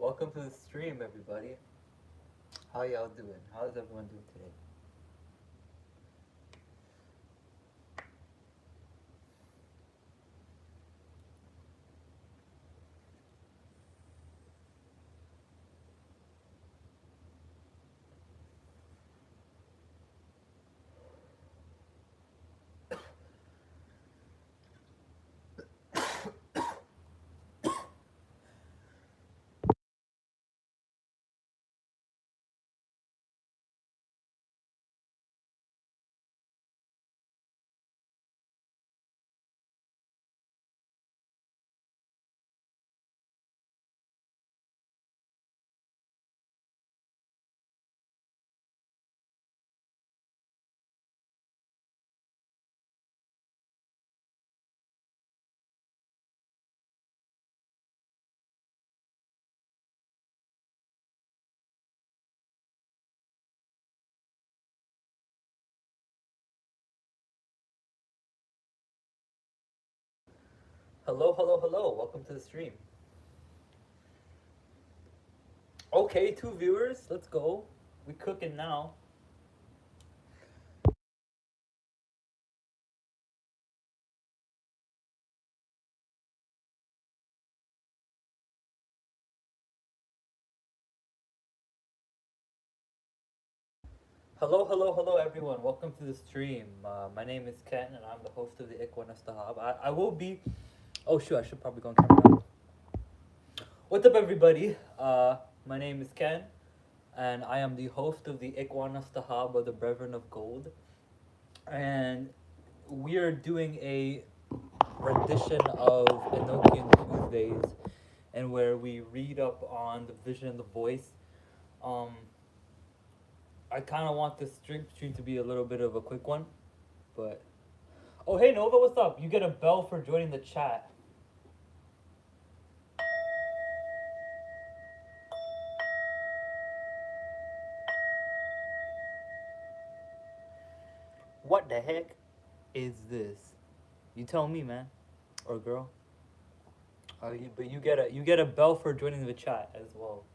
Welcome to the stream, everybody. How y'all doing? How's everyone doing today? Hello, hello, hello. Welcome to the stream. Okay, 2 viewers. Let's go. We cooking now. Hello, hello, hello, everyone. Welcome to the stream. My name is Ken, and I'm the host of the Ikwanastahab. I will be. Oh shoot! I should probably go on camera. What's up, everybody? My name is Ken, and I am the host of the Ikwanastahab, or the Brethren of Gold. And we are doing a rendition of Enochian Tuesdays, and where we read up on the vision and the voice. Um, I kind of want this stream to be a little bit of a quick one, but oh hey Nova, what's up? You get a bell for joining the chat. What the heck is this? You tell me, man, or girl. But you get a bell for joining the chat as well.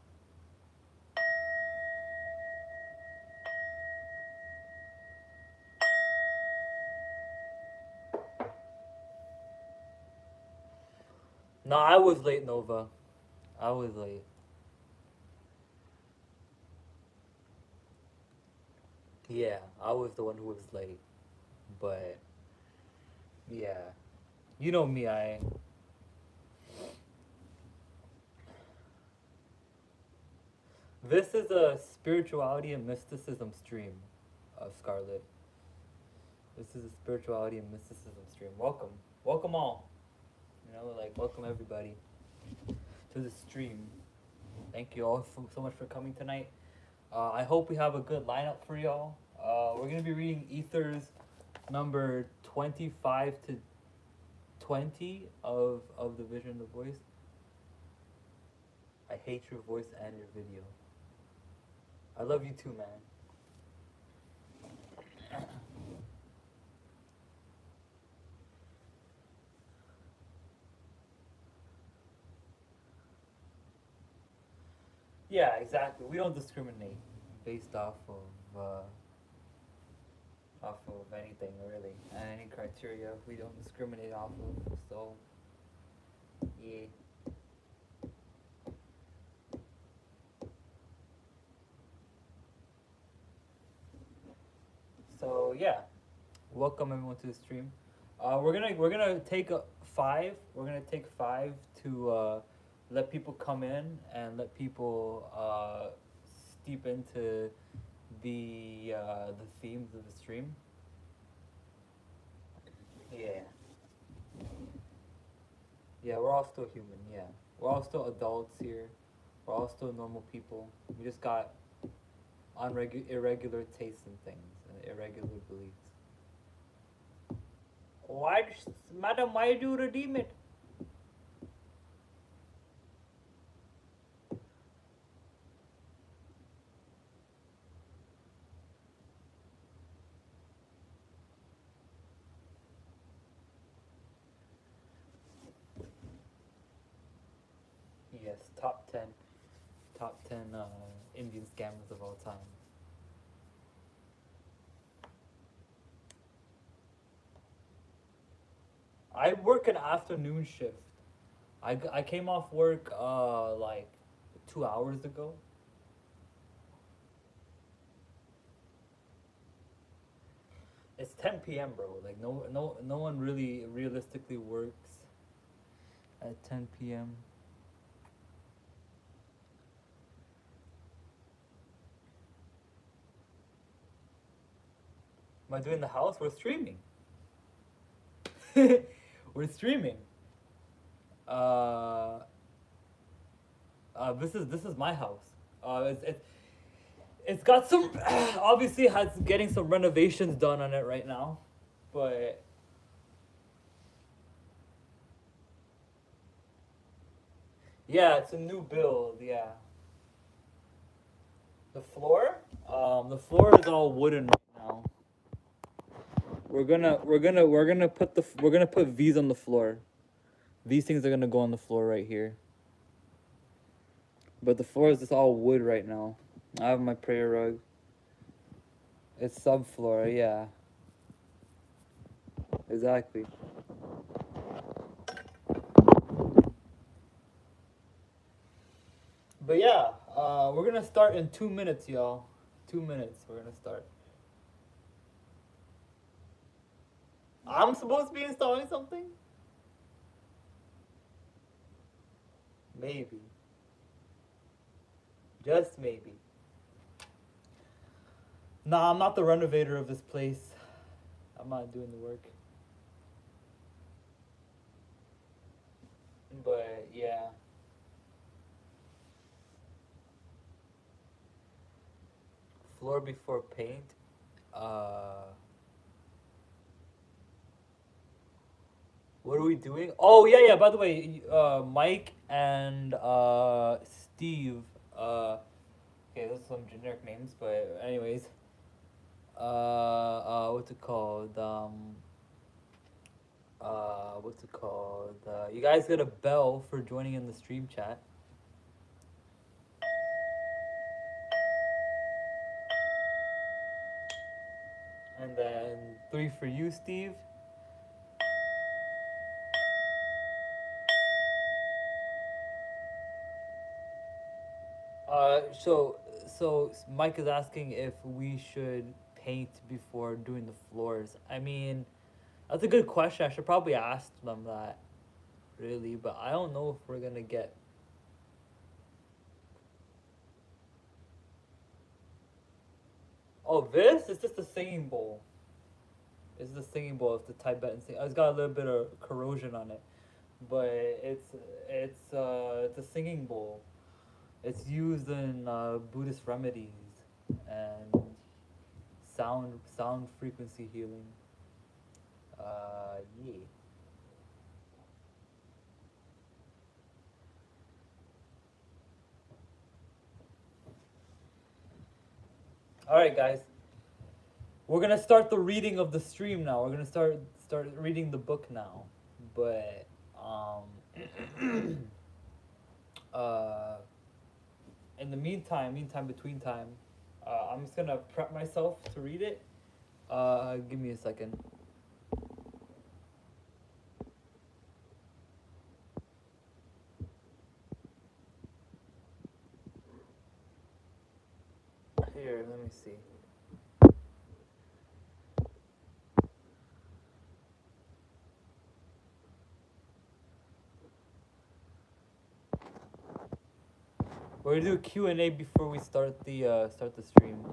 No, I was late, Nova. I was late. Yeah, I was the one who was late. But yeah, you know me. This is a spirituality and mysticism stream, Scarlet. This is a spirituality and mysticism stream. Welcome, welcome all. Welcome everybody to the stream. Thank you all so much for coming tonight. I hope we have a good lineup for y'all. We're gonna be reading Ethers number 25 to 20 of the Vision of the Voice. I hate your voice and your video. I love you too, man. Yeah, exactly. We don't discriminate based off of anything really, and any criteria. We don't discriminate off of. So, yeah. So yeah, welcome everyone to the stream. We're gonna take five. We're gonna take five to let people come in and let people steep into the themes of the stream. Yeah. Yeah, we're all still human. Yeah, we're all still adults here. We're all still normal people. We just got irregular tastes and things and irregular beliefs. Why, madam? Why do you redeem it? Yes, top 10. 10 Indian scammers of all time. I work an afternoon shift. I came off work like 2 hours ago. It's 10 p.m., bro. Like no one really realistically works at 10 p.m. Am I doing the house? We're streaming. We're streaming. Uh, this is my house. It's got some obviously has getting some renovations done on it right now, but yeah, it's a new build. Yeah, the floor is all wooden right now. We're gonna put V's on the floor. These things are gonna go on the floor right here. But the floor is just all wood right now. I have my prayer rug. It's subfloor, yeah. Exactly. But yeah, we're gonna start in 2 minutes, y'all. 2 minutes, we're gonna start. I'm supposed to be installing something? Maybe. Just maybe. Nah, I'm not the renovator of this place. I'm not doing the work. But yeah. Floor before paint. Uh, what are we doing? Oh yeah, yeah. By the way, Mike and Steve. Okay, those are some generic names, but anyways. What's it called? What's it called? You guys get a bell for joining in the stream chat, and then three for you, Steve. So Mike is asking if we should paint before doing the floors. I mean, that's a good question. I should probably ask them that, really, but I don't know if we're gonna get. Oh, this is just a singing bowl. It's the singing bowl. It's the Tibetan sing. It's got a little bit of corrosion on it, but it's a singing bowl. It's used in Buddhist remedies and sound frequency healing. Yeah. All right, guys. We're gonna start the reading of the stream now. We're gonna start reading the book now, but uh, in the meantime, between time, I'm just gonna prep myself to read it. Give me a second. Here, let me see. We're gonna do a Q&A before we start the stream.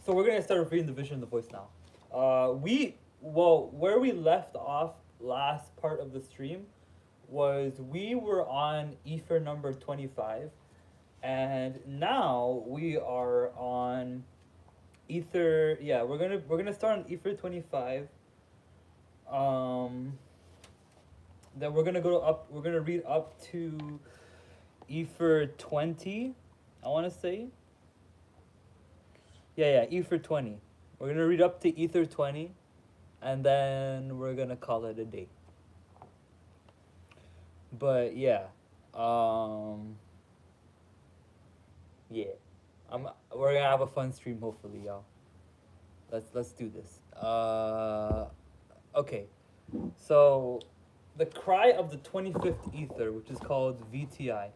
So we're gonna start reading the vision of the voice now. Where we left off last part of the stream was we were on ether number 25, and now we are on ether. Yeah, we're gonna start on ether 25. Um, then we're gonna go up. We're gonna read up to ether 20. I want to say. Yeah, ether 20. We're gonna read up to ether 20, and then we're gonna call it a day. But yeah, um, yeah, we're gonna have a fun stream hopefully, y'all. Let's do this. Okay. So, the cry of the 25th ether, which is called VTI.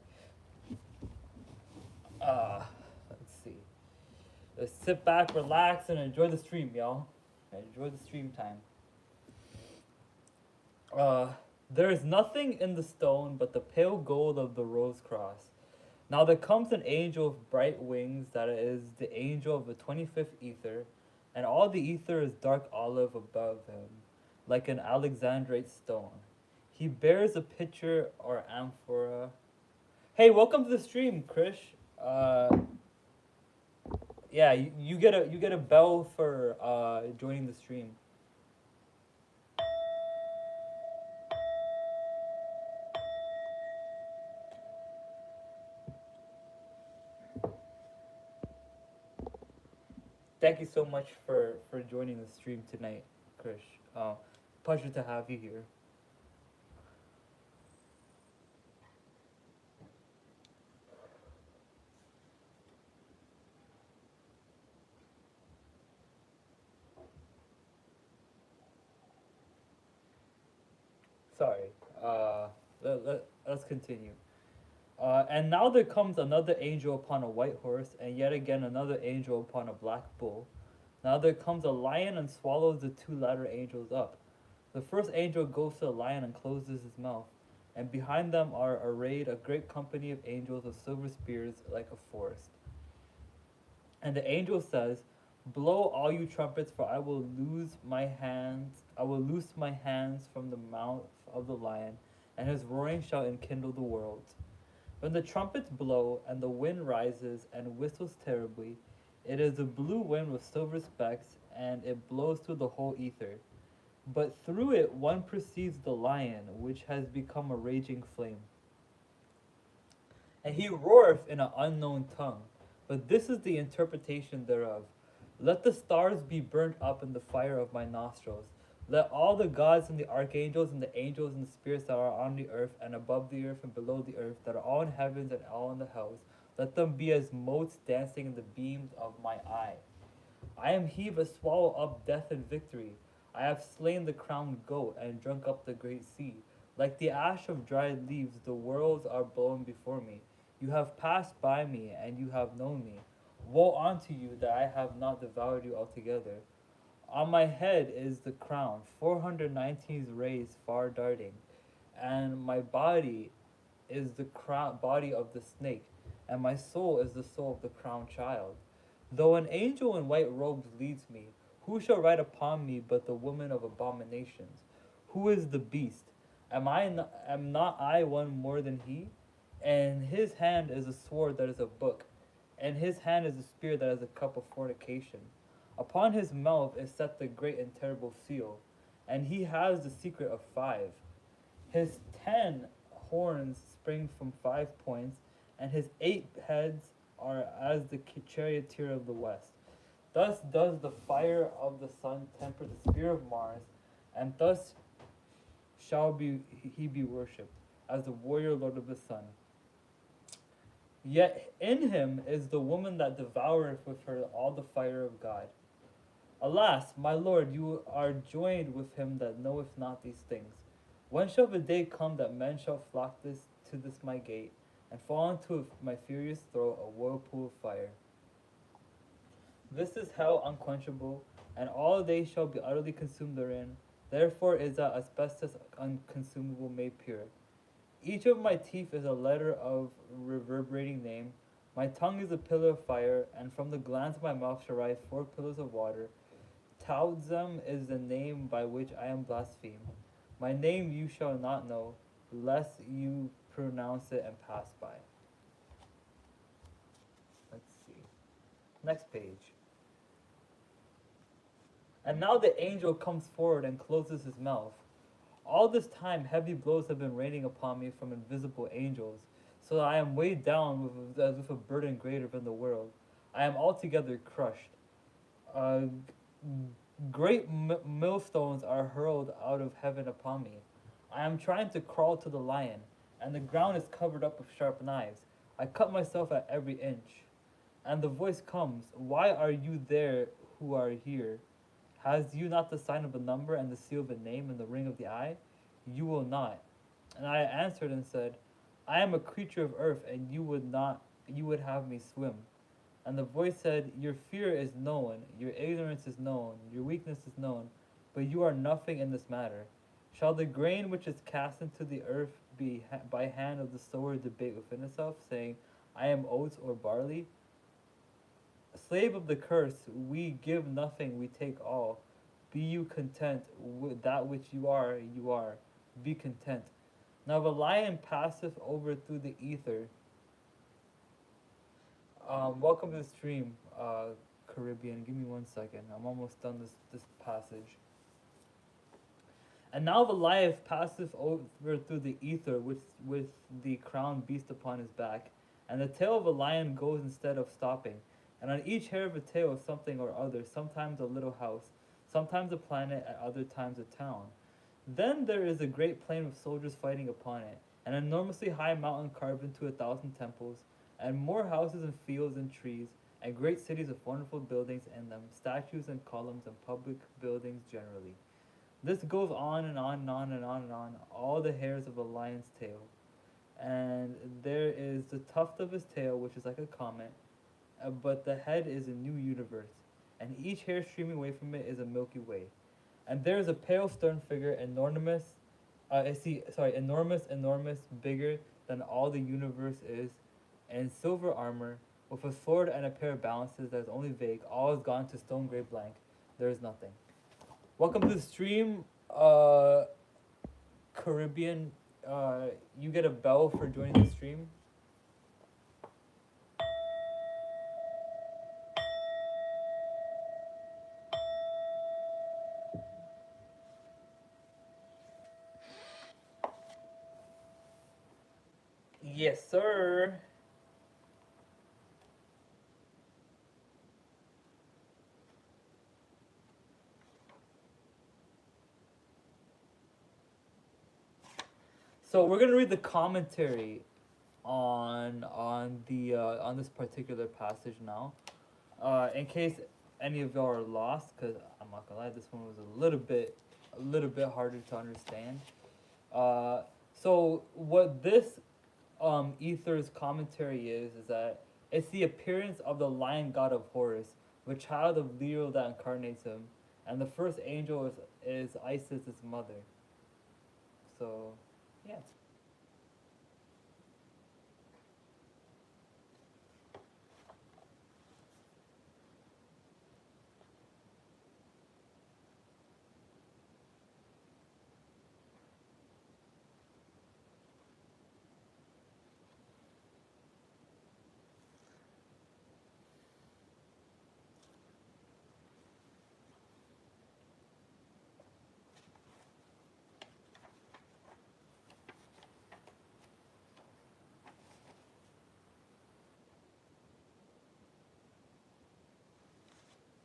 Let's see. Let's sit back, relax, and enjoy the stream, y'all. Enjoy the stream time. Uh, there is nothing in the stone but the pale gold of the rose cross. Now there comes an angel of bright wings that is the angel of the 25th ether, and all the ether is dark olive above him, like an alexandrite stone. He bears a pitcher or amphora. Hey, welcome to the stream, Krish. Uh, yeah, you get a bell for joining the stream. Thank you so much for joining the stream tonight, Krish. Pleasure to have you here. Sorry. Let's continue. And now there comes another angel upon a white horse, and yet again another angel upon a black bull. Now there comes a lion and swallows the two latter angels up. The first angel goes to the lion and closes his mouth, and behind them are arrayed a great company of angels with silver spears like a forest. And the angel says, "Blow all you trumpets, for I will loose my hands from the mouth of the lion, and his roaring shall enkindle the world." When the trumpets blow, and the wind rises and whistles terribly, it is a blue wind with silver specks, and it blows through the whole ether. But through it one perceives the lion, which has become a raging flame. And he roareth in an unknown tongue. But this is the interpretation thereof. Let the stars be burnt up in the fire of my nostrils. Let all the gods and the archangels and the angels and the spirits that are on the earth and above the earth and below the earth, that are all in heavens and all in the hells, let them be as motes dancing in the beams of my eye. I am he that swallow up death and victory. I have slain the crowned goat and drunk up the great sea. Like the ash of dried leaves, the worlds are blown before me. You have passed by me, and you have known me. Woe unto you that I have not devoured you altogether. On my head is the crown, 419 rays far darting, and my body is the body of the snake, and my soul is the soul of the crowned child. Though an angel in white robes leads me, who shall ride upon me but the woman of abominations? Who is the beast? Am not I one more than he? And his hand is a sword that is a book, and his hand is a spear that is a cup of fornication. Upon his mouth is set the great and terrible seal, and he has the secret of five. His 10 horns spring from 5 points, and his 8 heads are as the charioteer of the west. Thus does the fire of the sun temper the spear of Mars, and thus shall he be worshipped, as the warrior lord of the sun. Yet in him is the woman that devoureth with her all the fire of God. Alas, my lord, you are joined with him that knoweth not these things. When shall the day come that men shall flock to this my gate, and fall into my furious throat a whirlpool of fire? This is hell unquenchable, and all they shall be utterly consumed therein. Therefore is that asbestos unconsumable made pure. Each of my teeth is a letter of reverberating name. My tongue is a pillar of fire, and from the glands of my mouth shall rise four pillars of water. Tautzem is the name by which I am blasphemed. My name you shall not know, lest you pronounce it and pass by. Let's see. Next page. And now the angel comes forward and closes his mouth. All this time, heavy blows have been raining upon me from invisible angels, so that I am weighed down as with a burden greater than the world. I am altogether crushed. Uh, Great millstones are hurled out of heaven upon me. I am trying to crawl to the lion, and the ground is covered up with sharp knives. I cut myself at every inch. And the voice comes, why are you there who are here? Has you not the sign of a number and the seal of a name and the ring of the eye? You will not. And I answered and said, I am a creature of earth, and you would have me swim. And the voice said, your fear is known, your ignorance is known, your weakness is known, but you are nothing in this matter. Shall the grain which is cast into the earth be by hand of the sower debate within itself, saying, I am oats or barley? Slave of the curse, we give nothing, we take all. Be you content with that which you are, you are. Be content. Now the lion passeth over through the ether. Welcome to the stream, Caribbean. Give me 1 second. I'm almost done this passage. And now the lion passeth over through the ether with the crowned beast upon his back, and the tail of a lion goes instead of stopping, and on each hair of a tail something or other, sometimes a little house, sometimes a planet, at other times a town. Then there is a great plain with soldiers fighting upon it, an enormously high mountain carved into 1,000 temples, and more houses and fields and trees, and great cities with wonderful buildings in them, statues and columns and public buildings generally. This goes on and on and on and on and on, all the hairs of a lion's tail. And there is the tuft of his tail, which is like a comet, but the head is a new universe, and each hair streaming away from it is a Milky Way. And there is a pale, stern figure, enormous, bigger than all the universe is, in silver armor, with a sword and a pair of balances that is only vague. All is gone to stone gray blank. There is nothing. Welcome to the stream, Caribbean. You get a bell for joining the stream. Yes, sir. So we're gonna read the commentary on this particular passage now. In case any of y'all are lost, because I'm not gonna lie, this one was a little bit harder to understand. So what this Ether's commentary is that it's the appearance of the lion god of Horus, the child of Leo that incarnates him, and the first angel is Isis, his mother. So, yeah.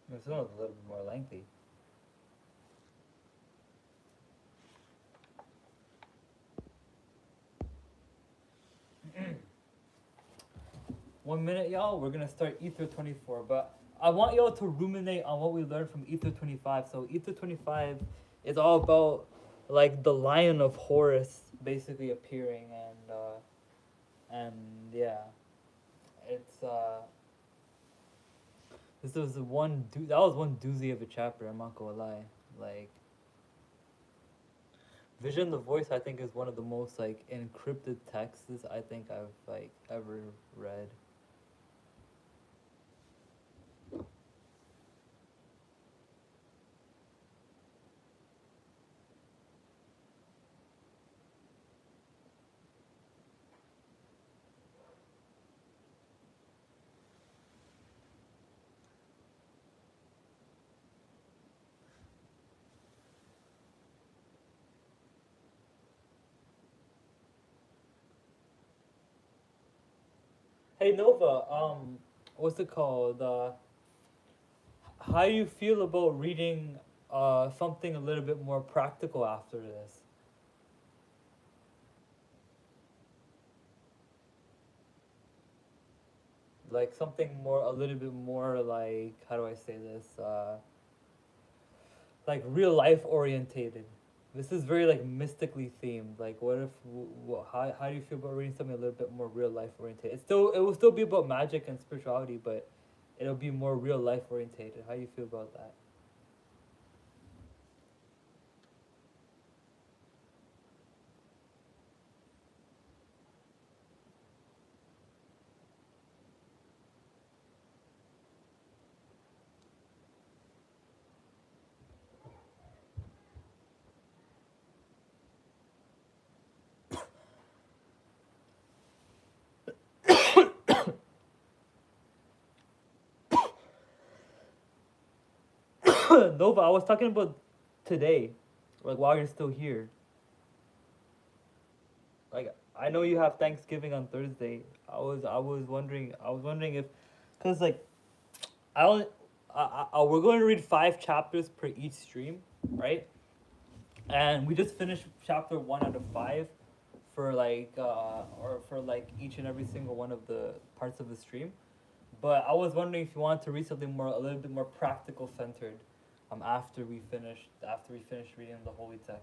This one was a little bit more lengthy. 1 minute, y'all. We're gonna start Ether 24, but I want y'all to ruminate on what we learned from Ether 25. So Ether 25 is all about like the lion of Horus basically appearing, and yeah, it's this was that was one doozy of a chapter. I'm not gonna lie. Like Vision the Voice, I think is one of the most like encrypted texts I think I've like ever read. Hey Nova, what's it called? How do you feel about reading something a little bit more practical after this? Like something more, a little bit more like, how do I say this? Like real life orientated. This is very like mystically themed. Like, what if? How do you feel about reading something a little bit more real life orientated? It will still be about magic and spirituality, but it'll be more real life orientated. How do you feel about that? Nova, I was talking about today, like while you're still here. Like I know you have Thanksgiving on Thursday. I was wondering if, cause like I only we're going to read 5 chapters per each stream, right? And we just finished chapter 1 out of 5 for like or for like each and every single one of the parts of the stream. But I was wondering if you wanted to read something more, a little bit more practical centered, after we finished reading the holy text.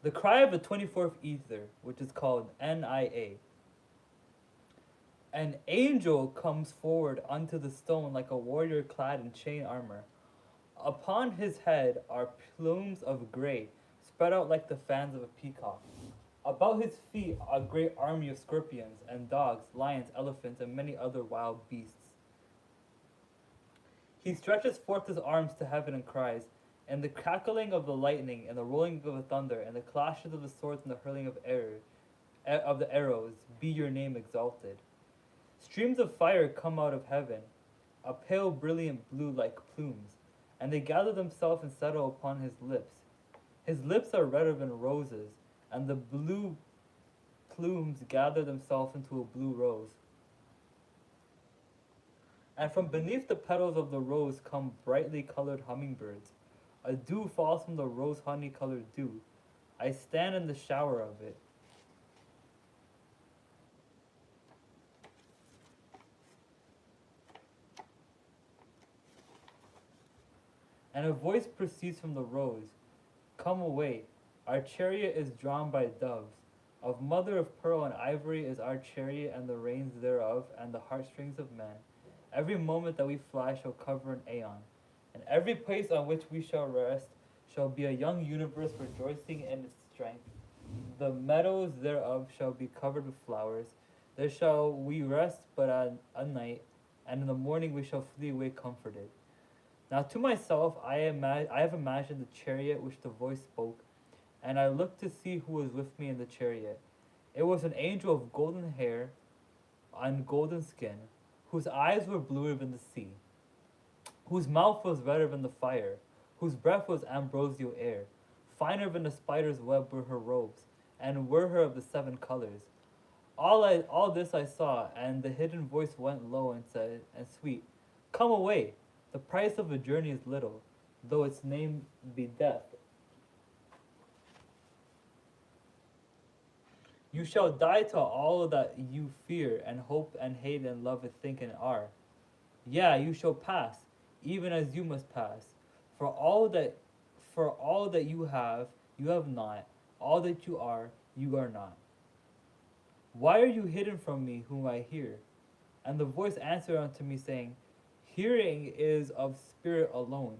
The cry of the 24th ether, which is called NIA. An angel comes forward unto the stone like a warrior clad in chain armor. Upon his head are plumes of gray, spread out like the fans of a peacock. About his feet a great army of scorpions and dogs, lions, elephants, and many other wild beasts. He stretches forth his arms to heaven and cries, and the crackling of the lightning, and the rolling of the thunder, and the clashes of the swords, and the hurling of the arrows, be your name exalted. Streams of fire come out of heaven, a pale brilliant blue like plumes, and they gather themselves and settle upon his lips. His lips are redder than roses, and the blue plumes gather themselves into a blue rose. And from beneath the petals of the rose come brightly colored hummingbirds. A dew falls from the rose honey colored dew. I stand in the shower of it. And a voice proceeds from the rose. Come away. Our chariot is drawn by doves. Of mother of pearl and ivory is our chariot, and the reins thereof, and the heartstrings of man. Every moment that we fly shall cover an aeon, and every place on which we shall rest shall be a young universe rejoicing in its strength. The meadows thereof shall be covered with flowers. There shall we rest but at a night, and in the morning we shall flee away comforted. Now to myself I have imagined the chariot which the voice spoke, and I looked to see who was with me in the chariot. It was an angel of golden hair and golden skin, whose eyes were bluer than the sea, whose mouth was redder than the fire, whose breath was ambrosial air. Finer than the spider's web were her robes, and were her of the 7 colors. All this I saw, and the hidden voice went low and said, and sweet, come away. The price of a journey is little, though its name be death. You shall die to all that you fear and hope and hate and love and think and are. Yeah, you shall pass, even as you must pass. For all that you have not. All that you are not. Why are you hidden from me, whom I hear? And the voice answered unto me, saying, hearing is of spirit alone.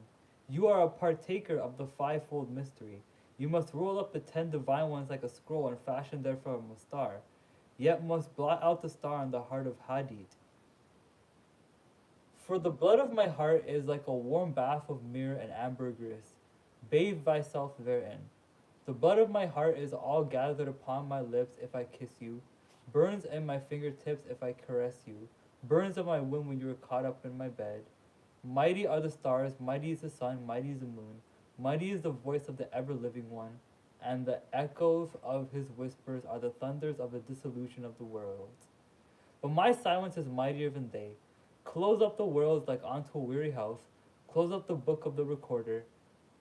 You are a partaker of the fivefold mystery. You must roll up the 10 divine ones like a scroll and fashion therefrom a star. Yet must blot out the star in the heart of Hadit. For the blood of my heart is like a warm bath of myrrh and ambergris. Bathe thyself therein. The blood of my heart is all gathered upon my lips if I kiss you, burns in my fingertips if I caress you, burns on my womb when you are caught up in my bed. Mighty are the stars, mighty is the sun, mighty is the moon, mighty is the voice of the ever living one, and the echoes of his whispers are the thunders of the dissolution of the world. But my silence is mightier than they. Close up the worlds like unto a weary house, close up the book of the recorder,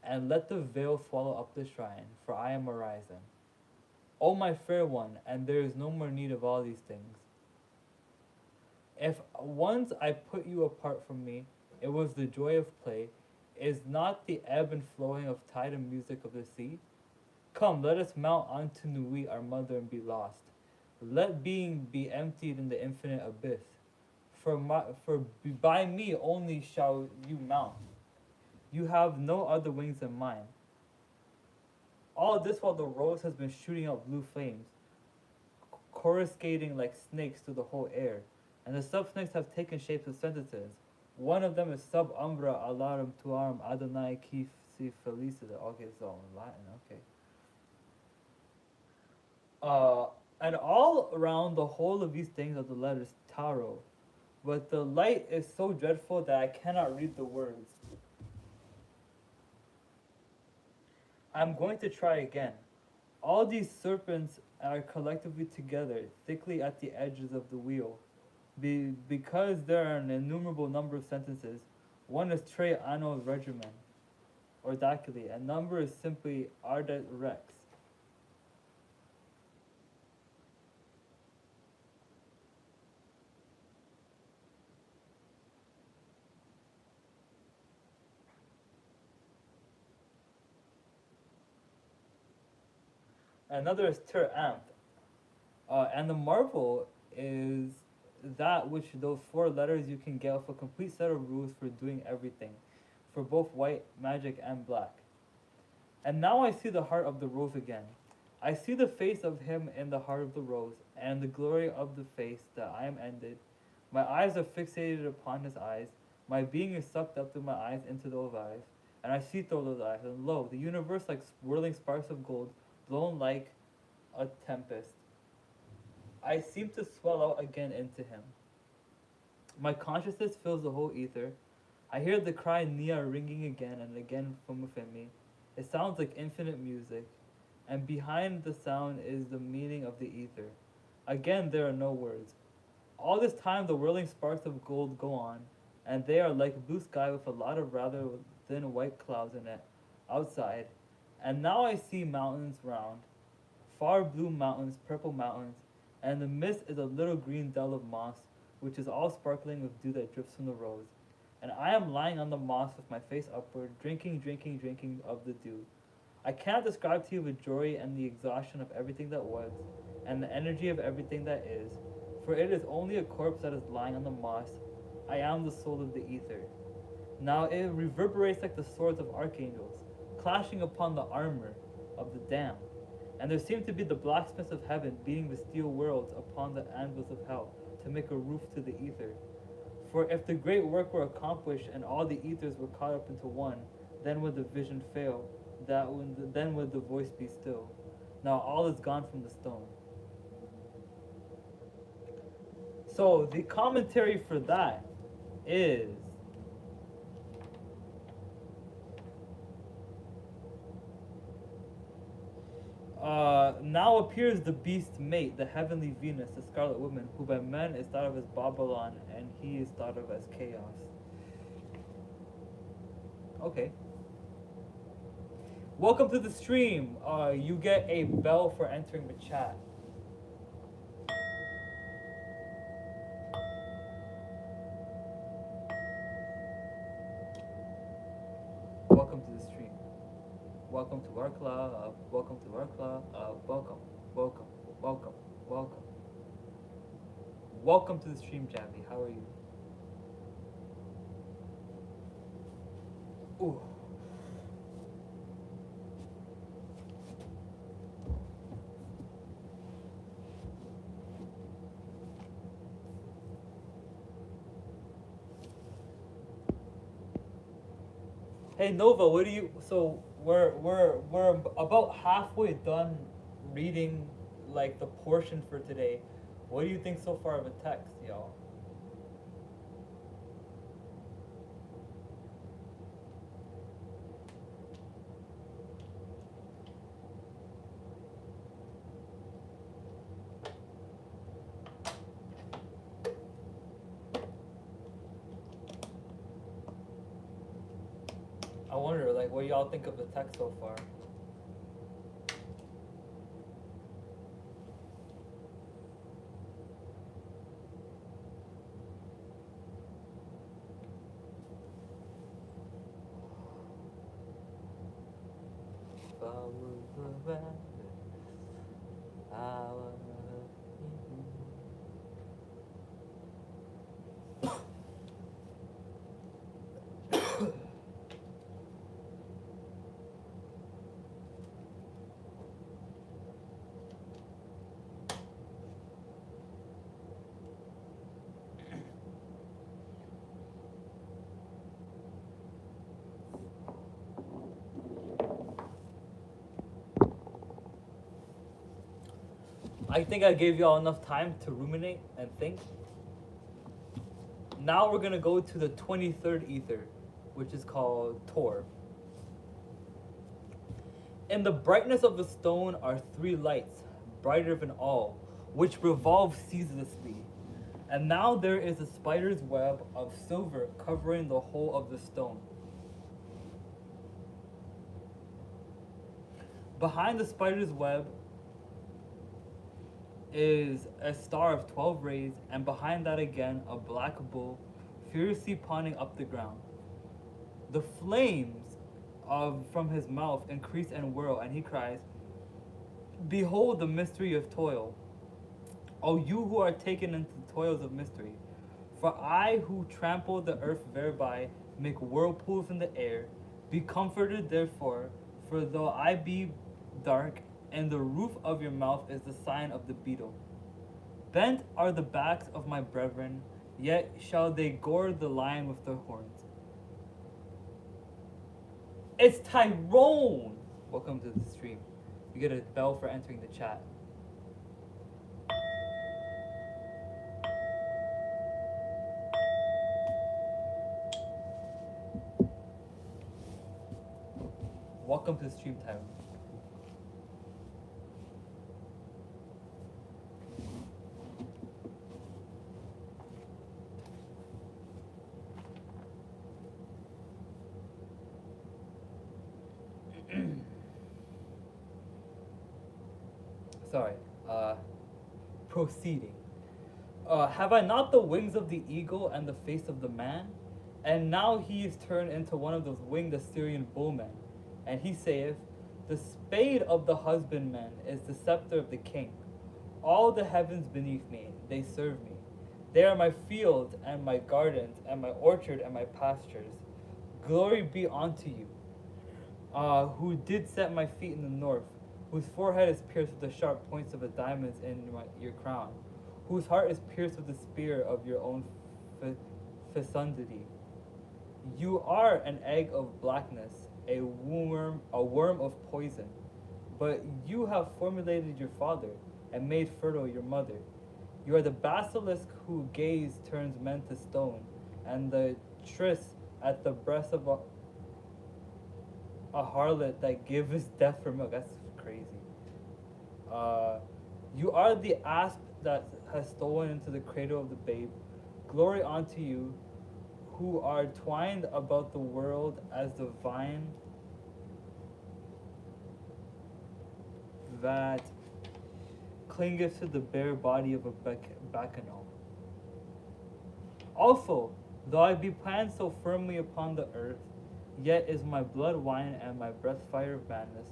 and let the veil swallow up the shrine, for I am arising. O my fair one, and there is no more need of all these things. If once I put you apart from me, it was the joy of play. Is not the ebb and flowing of tide and music of the sea? Come, let us mount unto Nui, our mother, and be lost. Let being be emptied in the infinite abyss. For by me only shall you mount. You have no other wings than mine. All this while the rose has been shooting out blue flames, coruscating like snakes through the whole air, and the sub-snakes have taken shapes of sentences. One of them is sub umbra alarum tuarum Adonai qui si felicita. Okay, so in Latin, okay. Uh, and all around the whole of these things are the letters taro, but the light is so dreadful that I cannot read the words. I'm going to try again. All these serpents are collectively together, thickly at the edges of the wheel. Because there are an innumerable number of sentences, one is tre annos regimen, or dactyli, and number is simply ardet rex. Another is ter amph. And the marvel is that which those four letters you can get with a complete set of rules for doing everything, for both white magic and black. And now I see the heart of the rose again. I see the face of him in the heart of the rose, and the glory of the face that I am ended. My eyes are fixated upon his eyes. My being is sucked up through my eyes into those eyes, and I see through those eyes. And lo, the universe like swirling sparks of gold, blown like a tempest. I seem to swell out again into him. My consciousness fills the whole ether. I hear the cry Nia ringing again and again from within me. It sounds like infinite music, and behind the sound is the meaning of the ether. Again, there are no words. All this time, the whirling sparks of gold go on, and they are like blue sky with a lot of rather thin white clouds in it outside. And now I see mountains round, far blue mountains, purple mountains, and the mist is a little green dell of moss, which is all sparkling with dew that drips from the rose. And I am lying on the moss with my face upward, drinking, drinking, drinking of the dew. I cannot describe to you the joy and the exhaustion of everything that was, and the energy of everything that is, for it is only a corpse that is lying on the moss. I am the soul of the ether. Now it reverberates like the swords of archangels, clashing upon the armor of the damned. And there seem to be the blacksmiths of heaven beating the steel worlds upon the anvils of hell to make a roof to the ether. For if the great work were accomplished and all the ethers were caught up into one, then would the vision fail, then would the voice be still. Now all is gone from the stone. So the commentary for that is now appears the beast mate, the heavenly Venus, the scarlet woman, who by men is thought of as Babylon, and he is thought of as chaos. Okay. Welcome to the stream. You get a bell for entering the chat. Welcome to the stream. Welcome to our club. Welcome to our club. Welcome, welcome, welcome, welcome. Welcome to the stream, Jabby. How are you? Ooh. Hey Nova, what do you? So we're about halfway done reading like the portion for today. What do you think so far of a text, yo? I wonder like what y'all think of the text so far. Follow the rabbit, I wanna I think I gave y'all enough time to ruminate and think. Now we're gonna go to the 23rd ether, which is called Tor. In the brightness of the stone are three lights, brighter than all, which revolve ceaselessly. And now there is a spider's web of silver covering the whole of the stone. Behind the spider's web is a star of 12 rays, and behind that again a black bull fiercely pawing up the ground. The flames from his mouth increase and whirl, and he cries, "Behold the mystery of toil, O you who are taken into the toils of mystery. For I who trample the earth thereby make whirlpools in the air. Be comforted therefore, for though I be dark, and the roof of your mouth is the sign of the beetle. Bent are the backs of my brethren, yet shall they gore the lion with their horns." It's Tyrone! Welcome to the stream. You get a bell for entering the chat. Welcome to the stream, Tyrone. Sorry. Proceeding. Have I not the wings of the eagle and the face of the man? And now he is turned into one of those winged Assyrian bowmen. And he saith, "The spade of the husbandman is the scepter of the king. All the heavens beneath me, they serve me. They are my fields and my gardens and my orchard and my pastures. Glory be unto you, who did set my feet in the north, whose forehead is pierced with the sharp points of the diamonds in your crown, whose heart is pierced with the spear of your own fecundity. You are an egg of blackness, a worm of poison. But you have formulated your father and made fertile your mother. You are the basilisk whose gaze turns men to stone, and the tris at the breast of a harlot that gives death for milk." That's crazy. You are the asp that has stolen into the cradle of the babe. Glory unto you, who are twined about the world as the vine that clingeth to the bare body of a bacchanal. Also, though I be planted so firmly upon the earth, yet is my blood wine and my breath fire of madness.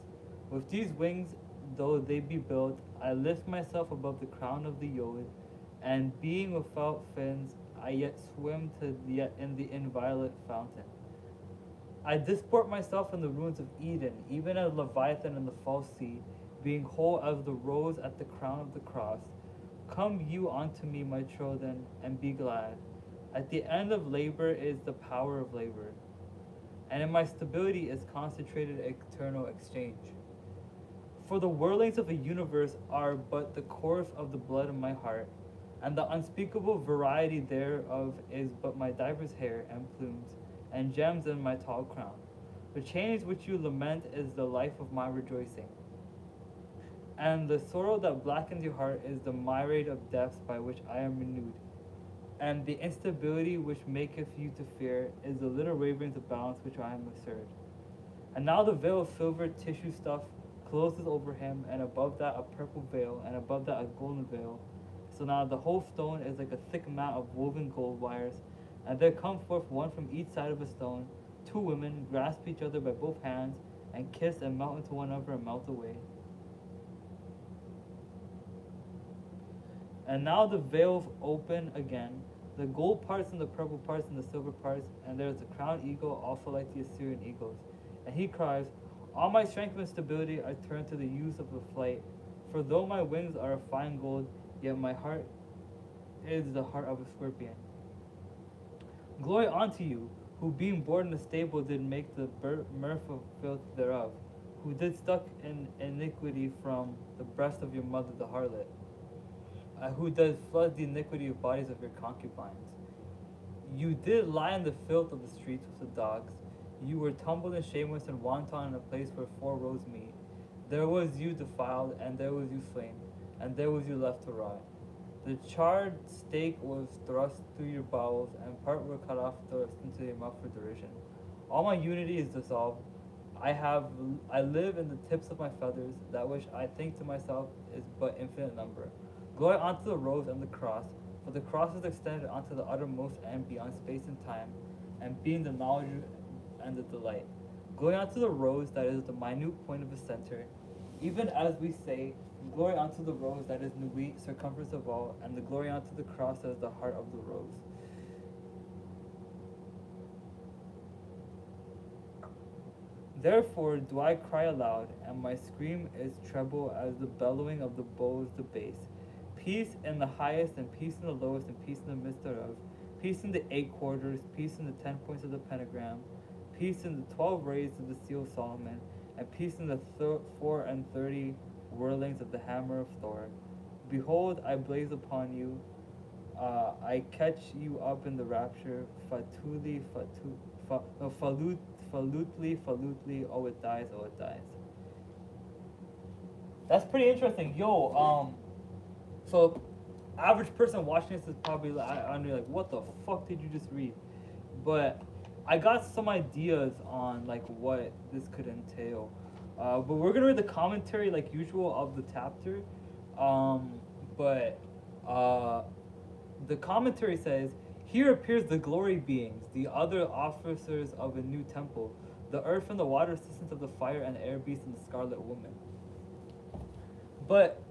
With these wings, though they be built, I lift myself above the crown of the Yod, and being without fins, I yet swim in the inviolate fountain. I disport myself in the ruins of Eden, even as Leviathan in the false sea, being whole as the rose at the crown of the cross. Come you unto me, my children, and be glad. At the end of labor is the power of labor. and in my stability is concentrated eternal exchange. For the whirlings of the universe are but the course of the blood in my heart, and the unspeakable variety thereof is but my divers hair and plumes, and gems in my tall crown. The change which you lament is the life of my rejoicing, and the sorrow that blackens your heart is the myriad of deaths by which I am renewed, and the instability which maketh you to fear is the little ravens of balance which I am assured. And now the veil of silver tissue stuff closes over him, and above that a purple veil, and above that a golden veil. So now the whole stone is like a thick mat of woven gold wires, and there come forth one from each side of a stone. Two women grasp each other by both hands, and kiss and melt into one another and melt away. And now the veils open again, the gold parts and the purple parts and the silver parts, and there is a crowned eagle, also like the Assyrian eagles. And he cries, all my strength and stability I turn to the use of the flight, for though my wings are of fine gold, yet my heart is the heart of a scorpion. Glory unto you, who being born in the stable did make the mirth of filth thereof, who did stuck in iniquity from the breast of your mother the harlot, who does flood the iniquity of bodies of your concubines. You did lie in the filth of the streets with the dogs. You were tumbled and shameless and wanton in a place where four rows meet. There was you defiled, and there was you slain, and there was you left to rot. The charred stake was thrust through your bowels, and part were cut off, thrust into your mouth for derision. All my unity is dissolved. I live in the tips of my feathers. That which I think to myself is but infinite number. Glory unto the rose and the cross, for the cross is extended unto the uttermost and beyond space and time, and being the knowledge and the delight. Glory unto the rose that is the minute point of the center, even as we say, glory unto the rose that is nuit, circumference of all, and the glory unto the cross that is the heart of the rose. Therefore do I cry aloud, and my scream is treble as the bellowing of the bows the bass. Peace in the highest, and peace in the lowest, and peace in the midst thereof. Peace in the 8 quarters, peace in the 10 points of the pentagram, peace in the 12 rays of the seal of Solomon, and peace in the 34 whirlings of the hammer of Thor. Behold, I blaze upon you. I catch you up in the rapture. Falutly, oh it dies, oh it dies. That's pretty interesting. Yo, so average person watching this is probably like, what the fuck did you just read? But I got some ideas on like what this could entail. But we're gonna read the commentary like usual of the chapter. The commentary says, here appears the glory beings, the other officers of a new temple, the earth and the water assistants of the fire and the air beast and the scarlet woman. But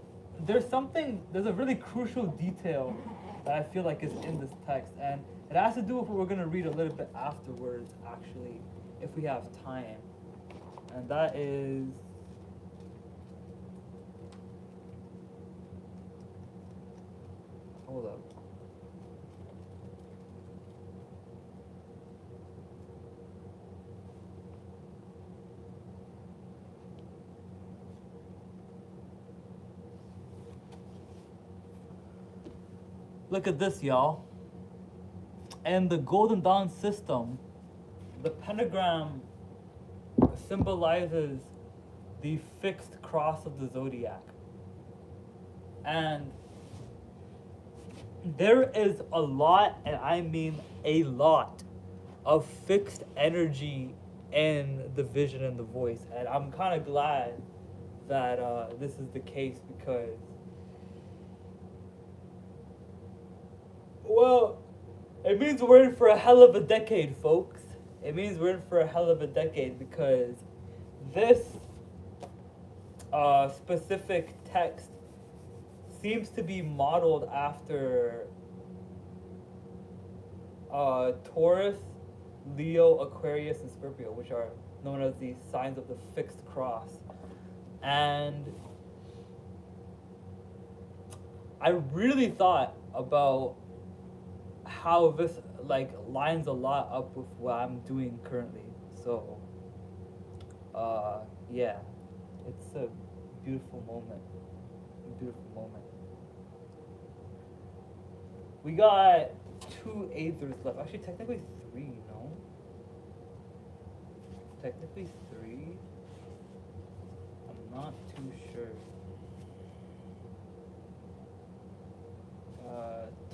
there's a really crucial detail that I feel like is in this text, and it has to do with what we're going to read a little bit afterwards, actually, if we have time. And that is... Hold up. Look at this, y'all. In the Golden Dawn system, the pentagram symbolizes the fixed cross of the zodiac. And there is a lot, and I mean a lot, of fixed energy in the vision and the voice. And I'm kind of glad that this is the case because, well, it means we're in for a hell of a decade, folks. It means we're in for a hell of a decade because this specific text seems to be modeled after Taurus, Leo, Aquarius, and Scorpio, which are known as the signs of the fixed cross. And I really thought about how this like lines a lot up with what I'm doing currently. So uh, yeah, it's a beautiful moment. A beautiful moment. We got two Aethers left. Actually, technically three. No, technically three. I'm not too sure.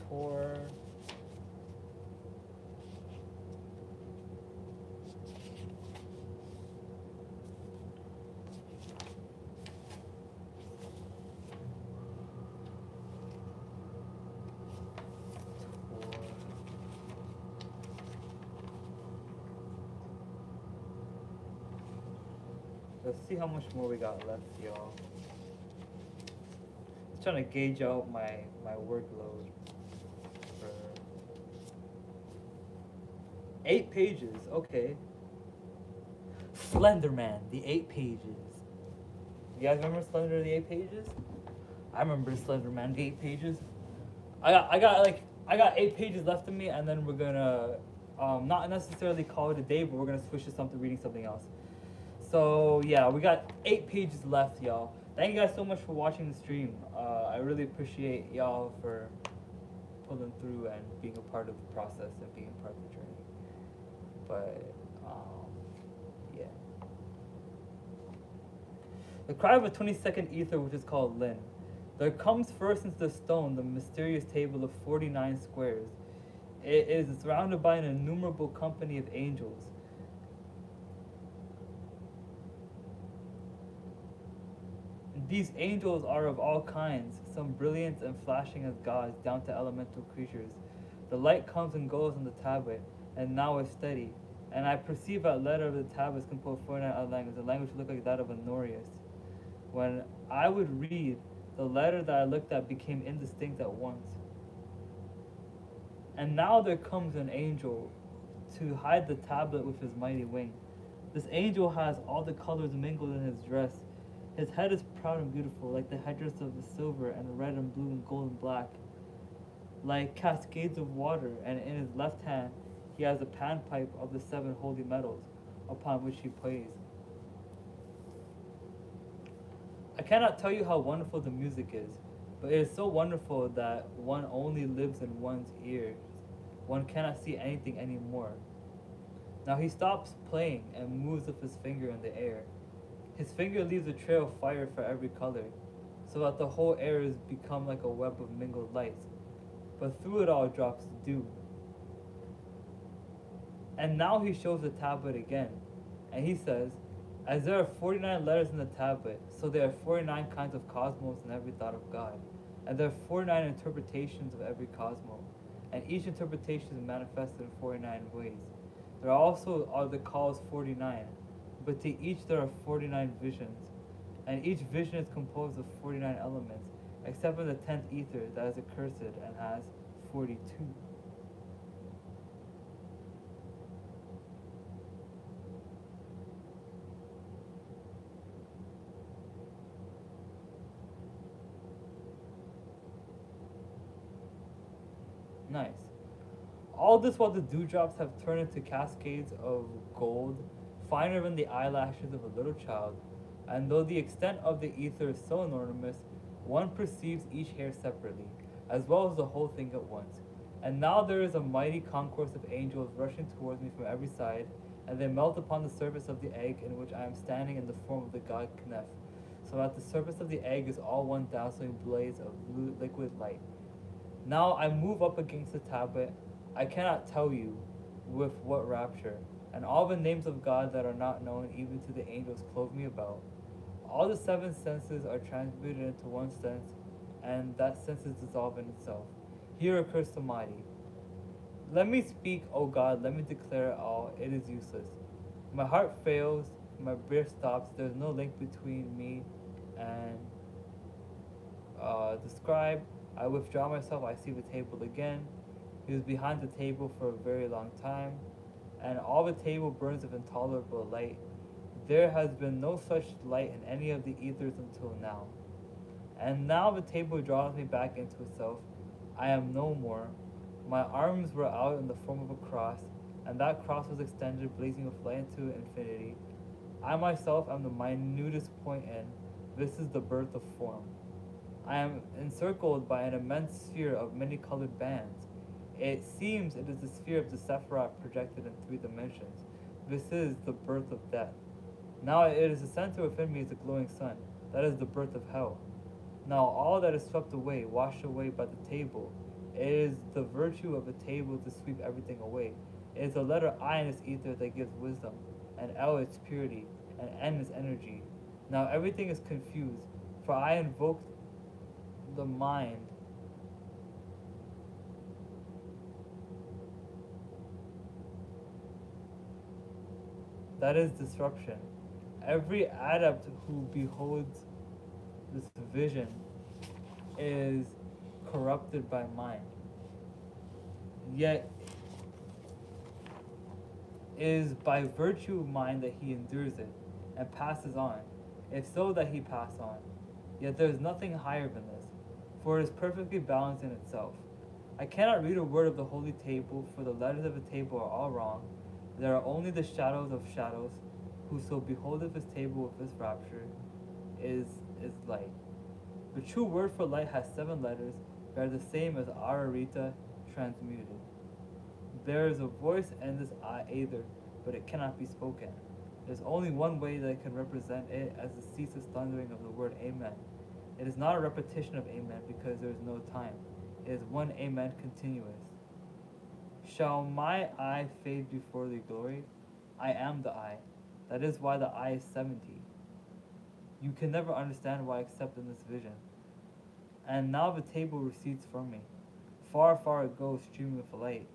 Tor. Let's see how much more we got left, y'all. Just trying to gauge out my workload for 8 pages. Okay. Slenderman, the 8 pages. You guys remember Slender, the 8 pages? I remember Slenderman, the 8 pages. I got 8 pages left of me, and then we're gonna not necessarily call it a day, but we're gonna switch to something, reading something else. So yeah, we got 8 pages left, y'all. Thank you guys so much for watching the stream. I really appreciate y'all for pulling through and being a part of the process and being a part of the journey. But yeah. The cry of a 22nd ether, which is called Lin. There comes first into the stone the mysterious table of 49 squares. It is surrounded by an innumerable company of angels. These angels are of all kinds, some brilliant and flashing as gods, down to elemental creatures. The light comes and goes on the tablet, and now is steady. And I perceive a letter of the tablets composed 49 other languages, a language looked like that of Honorius. When I would read, the letter that I looked at became indistinct at once. And now there comes an angel to hide the tablet with his mighty wing. This angel has all the colors mingled in his dress. His head is proud and beautiful, like the headdress of the silver and red and blue and gold and black, like cascades of water, and in his left hand he has a panpipe of the 7 holy metals, upon which he plays. I cannot tell you how wonderful the music is, but it is so wonderful that one only lives in one's ears. One cannot see anything anymore. Now he stops playing and moves with his finger in the air. His finger leaves a trail of fire for every color, so that the whole air has become like a web of mingled lights. But through it all drops dew. And now he shows the tablet again, and he says, as there are 49 letters in the tablet, so there are 49 kinds of cosmos in every thought of God. And there are 49 interpretations of every cosmos, and each interpretation is manifested in 49 ways. There also are the calls 49, but to each there are 49 visions, and each vision is composed of 49 elements, except for the 10th ether that is accursed and has 42. Nice. All this while the dewdrops have turned into cascades of gold, finer than the eyelashes of a little child, and though the extent of the ether is so enormous, one perceives each hair separately, as well as the whole thing at once. And now there is a mighty concourse of angels rushing towards me from every side, and they melt upon the surface of the egg in which I am standing in the form of the god Knef, so that the surface of the egg is all one dazzling blaze of liquid light. Now I move up against the tablet. I cannot tell you with what rapture, and all the names of God that are not known even to the angels clothe me about. All the 7 senses are transmuted into one sense, and that sense is dissolved in itself. Here occurs Samadhi. Let me speak, O God, let me declare it all. It is useless. My heart fails, my breath stops, there's no link between me and the scribe. I withdraw myself, I see the table again. He was behind the table for a very long time, and all the table burns with intolerable light. There has been no such light in any of the ethers until now. And now the table draws me back into itself. I am no more. My arms were out in the form of a cross, and that cross was extended, blazing with light into infinity. I myself am the minutest point in. This is the birth of form. I am encircled by an immense sphere of many colored bands. It seems it is the sphere of the Sephiroth projected in 3 dimensions. This is the birth of death. Now it is the center within me is a glowing sun. That is the birth of hell. Now all that is swept away, washed away by the table, it is the virtue of a table to sweep everything away. It is the letter I in its ether that gives wisdom, and L its purity, and N its energy. Now everything is confused, for I invoked the mind. That is disruption. Every adept who beholds this vision is corrupted by mind. Yet it is by virtue of mind that he endures it and passes on, if so that he pass on. Yet there is nothing higher than this, for it is perfectly balanced in itself. I cannot read a word of the holy table, for the letters of the table are all wrong. There are only the shadows of shadows. Whoso beholdeth this table with this rapture is light. The true word for light has 7 letters that are the same as Ararita transmuted. There is a voice in this aether, but it cannot be spoken. There's only one way that can represent it as the ceaseless thundering of the word Amen. It is not a repetition of Amen because there is no time. It is one Amen continuous. Shall my eye fade before the glory? I am the eye. That is why the eye is 70. You can never understand why except in this vision. And now the table recedes from me. Far, far it goes, streaming with light.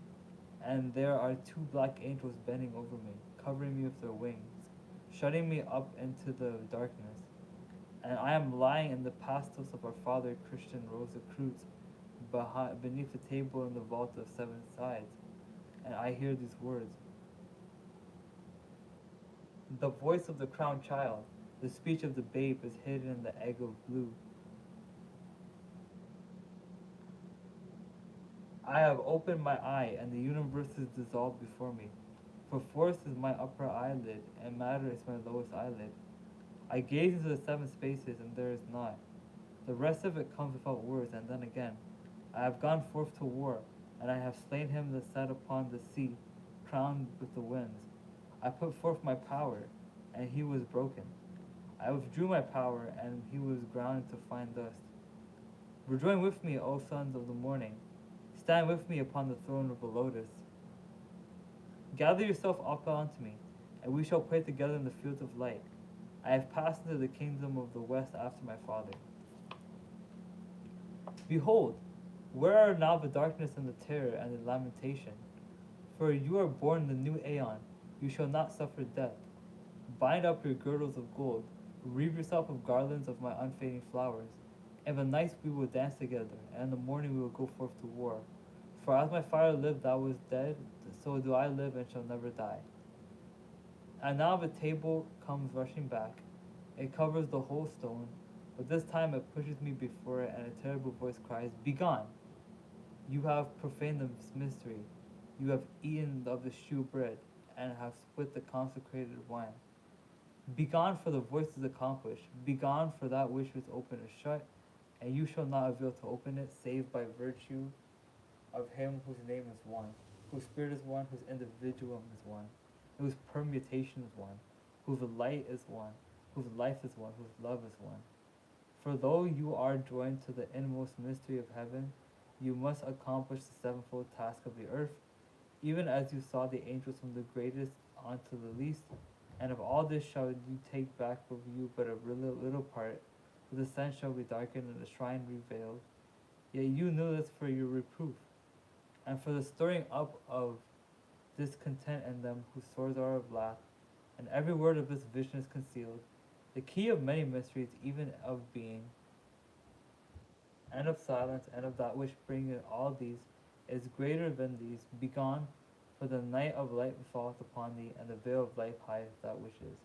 And there are 2 black angels bending over me, covering me with their wings, shutting me up into the darkness. And I am lying in the pastels of our Father Christian Rosicrucians beneath the table in the vault of 7 sides. And I hear these words. The voice of the crowned child, the speech of the babe is hidden in the egg of blue. I have opened my eye, and the universe is dissolved before me. For force is my upper eyelid, and matter is my lowest eyelid. I gaze into the 7 spaces, and there is not. The rest of it comes without words, and then again. I have gone forth to war, and I have slain him that sat upon the sea, crowned with the winds. I put forth my power, and he was broken. I withdrew my power, and he was ground into fine dust. Rejoin with me, O sons of the morning. Stand with me upon the throne of the lotus. Gather yourself up unto me, and we shall play together in the fields of light. I have passed into the kingdom of the west after my father. Behold, where are now the darkness and the terror and the lamentation? For you are born in the new aeon, you shall not suffer death. Bind up your girdles of gold, wreathe yourself with garlands of my unfading flowers. In the nights we will dance together, and in the morning we will go forth to war. For as my father lived that was dead, so do I live and shall never die. And now the table comes rushing back. It covers the whole stone, but this time it pushes me before it, and a terrible voice cries, Begone! You have profaned this mystery. You have eaten of the shew bread, and have split the consecrated wine. Begone, for the voice is accomplished. Begone, for that which is open is shut, and you shall not avail to open it, save by virtue of him whose name is one, whose spirit is one, whose individuum is one, whose permutation is one, whose light is one, whose life is one, whose love is one. For though you are joined to the inmost mystery of heaven, you must accomplish the sevenfold task of the earth, even as you saw the angels from the greatest unto the least. And of all this shall you take back with you but a little part, for the sun shall be darkened and the shrine revealed. Yet you knew this for your reproof, and for the stirring up of discontent in them whose swords are of wrath, and every word of this vision is concealed. The key of many mysteries, even of being, and of silence, and of that which bringeth all these, is greater than these. Begone, for the night of light falleth upon thee, and the veil of life hideth that which is.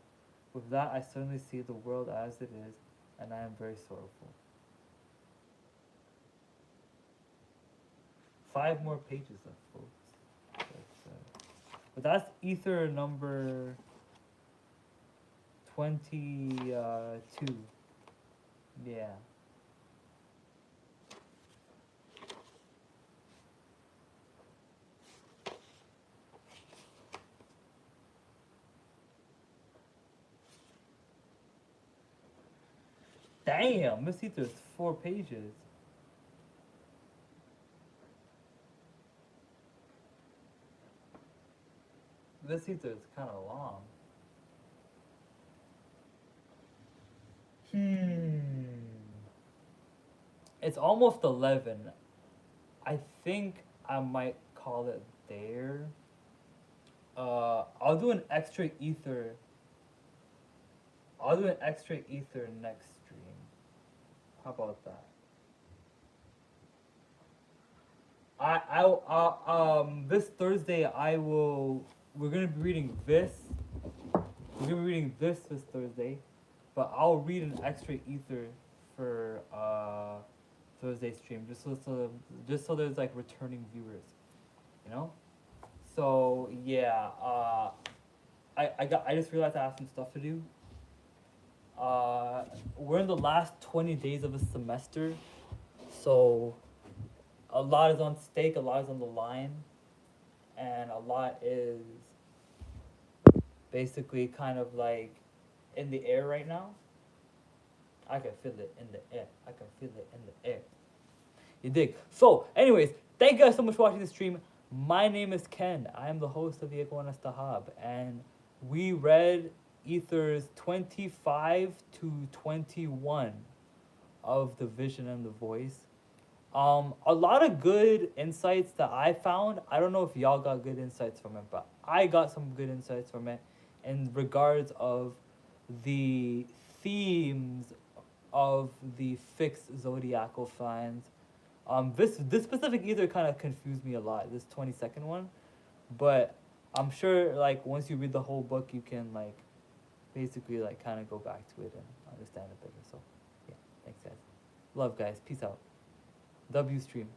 With that I suddenly see the world as it is, and I am very sorrowful. 5 more pages left, folks. But that's ether number 22. Yeah. Damn, this ether is 4 pages. This ether is kind of long. It's almost 11. I think I might call it there. I'll do an extra ether. I'll do an extra ether next stream. How about that? This Thursday I will. We're gonna be reading this. We're gonna be reading this Thursday, but I'll read an extra ether for Thursday stream just so there's like returning viewers, you know. So yeah, I just realized I have some stuff to do. We're in the last 20 days of a semester, so a lot is on stake, a lot is on the line, and a lot is basically kind of like in the air right now. I can feel it in the air. I can feel it in the air. You dig? So, anyways, thank you guys so much for watching the stream. My name is Ken. I am the host of the Iguana Stahab, and we read Ethers 25 to 21 of The Vision and the Voice. A lot of good insights that I found. I don't know if y'all got good insights from it, but I got some good insights from it in regards of the themes of the fixed zodiacal signs. This specific ether kind of confused me a lot. This 22nd one, but I'm sure like once you read the whole book, you can like basically like kind of go back to it and understand it better. So yeah, thanks guys. Love guys. Peace out. W stream.